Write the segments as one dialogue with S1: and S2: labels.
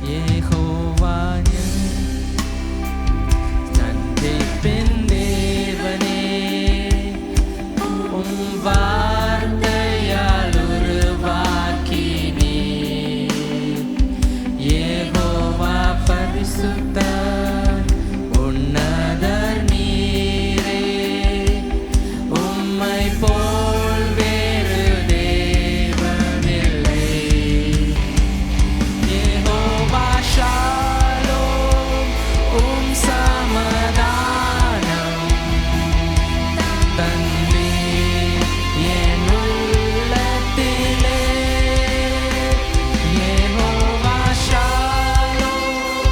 S1: யெகோவா தந்திப்பின் தேவனே, உம் வார்த்தையால் உருவாக்கினீர். யெகோவா பரிசுத்தர், உன்னதர் நீரே, உம்மை போல் வேறு தேவனில்லை. யெகோவா ஷாலோம், உம் சமாதானம் தந்தீர் என் உள்ளத்திலே. யெகோவா ஷாலோம்,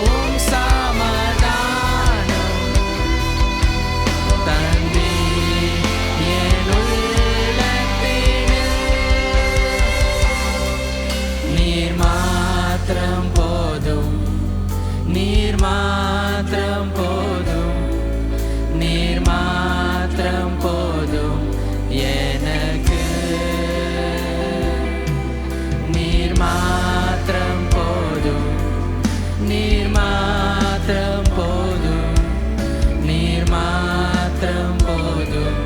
S1: உம் சமாதானம் தந்தீர் என் உள்ளத்திலே. நீர் மாத்திரம் போதும், நீர் மாத்திரம் போதும், நீர் மாத்திரம் போதும் எனக்கு. நீர் மாத்திரம் போதும், நீர் மாத்திரம் போதும், நீர் மாத்திரம் போதும்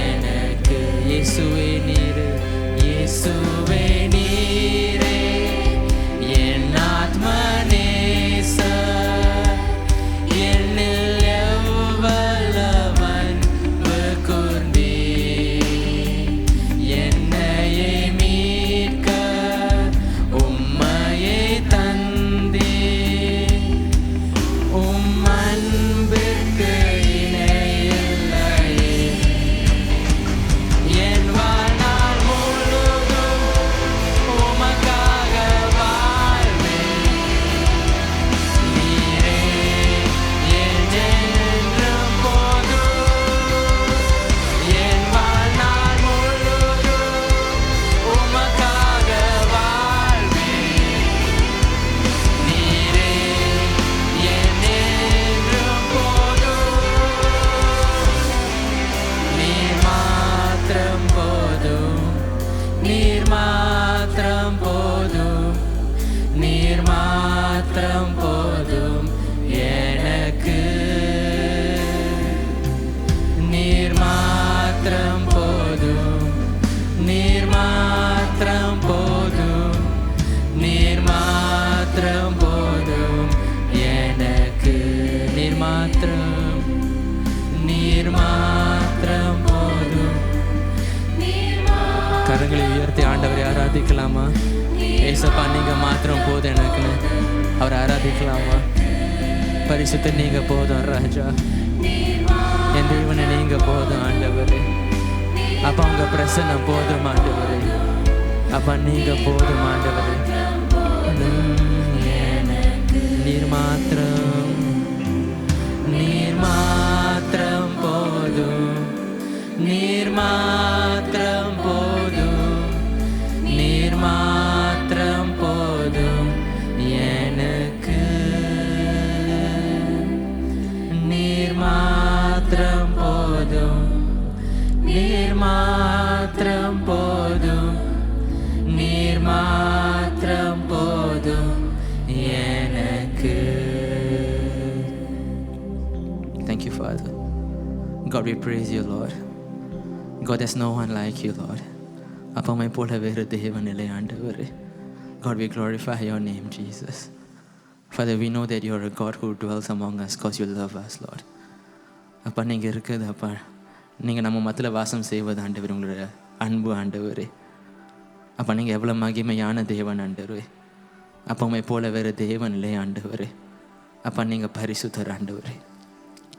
S1: எனக்கு. இயேசுவே நீரே, இயேசுவே நீரே, என் ஆத்ம நேசர், என்னில் எவ்வளவன் கூர்ந்தீர். என்னையே மீட்க உம்மையே தந்தீர். உம் அன்பிற்கு இணையில்லையே. என் வாழ்நாள் முழுதும் உமக்காக வாழ்வேன். நீரே என்றென்றும் போதும். என் வாழ்நாள் முழுதும் உமக்காக வாழ்வேன். நீரே என்றென்றும் போதும். நீர் மாத்திரம் போதும், நீர் மாத்திரம் போதும், நீர் மாத்திரம் போதும் எனக்கு. நீர் மாத்திரம் போதும், நீர் மாத்திரம் போதும், நீர் மாத்திரம் போதும் எனக்கு. நீர் மாத்திரம், நீர் மாத்திரம் போதும். கரங்களை உயர்த்தி ஆண்டவரை ஆராதிக்கலாமா? ஏசப்பா நீங்க மாத்திரம் போதும் எனக்குன்னு அவரை ஆராதிக்கலாமா? பரிசுத்த நீங்க போதும் ராஜா, என் தேவனை நீங்க போதும் ஆண்டவரே. அப்பா உங்க பிரசன்னம் போதும் ஆண்டவரே, அப்பா நீங்க போதும் ஆண்டவரே. நீர் மாத்திரம், நீர் மாத்திரம் போதும், நீர் மாத்திரம் போதும், நீர் மாத்திரம் போதும் எனக்கு. நீர் மாத்திரம் போதும், நீர் மாத்திரம் போதும், நீர் மாத்திரம் போதும் எனக்கு. Thank you, Father. God, we praise you, Lord. God, there's no one like you, Lord. அப்பா உம்மை போல வேறு தேவன் இல்லை ஆண்டவரே. God, we glorify your name, Jesus. Father, we know that you are a God who dwells among us because you love us, Lord. அப்பா நீங்கள் இருக்குது அப்பா, நீங்கள் நம்ம மத்தியில் வாசம் செய்வது ஆண்டவர் உங்களோட அன்பு ஆண்டவரே. அப்பா நீங்கள் எவ்வளோ மகிமையான தேவன் ஆண்டவரே. அப்பா உம்மை போல வேறு தேவன் இல்லை ஆண்டவரே. அப்பா நீங்கள் பரிசுத்தர் ஆண்டவரே.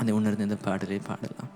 S1: அதை உணர்ந்து இந்த பாடலை பாடலாம்.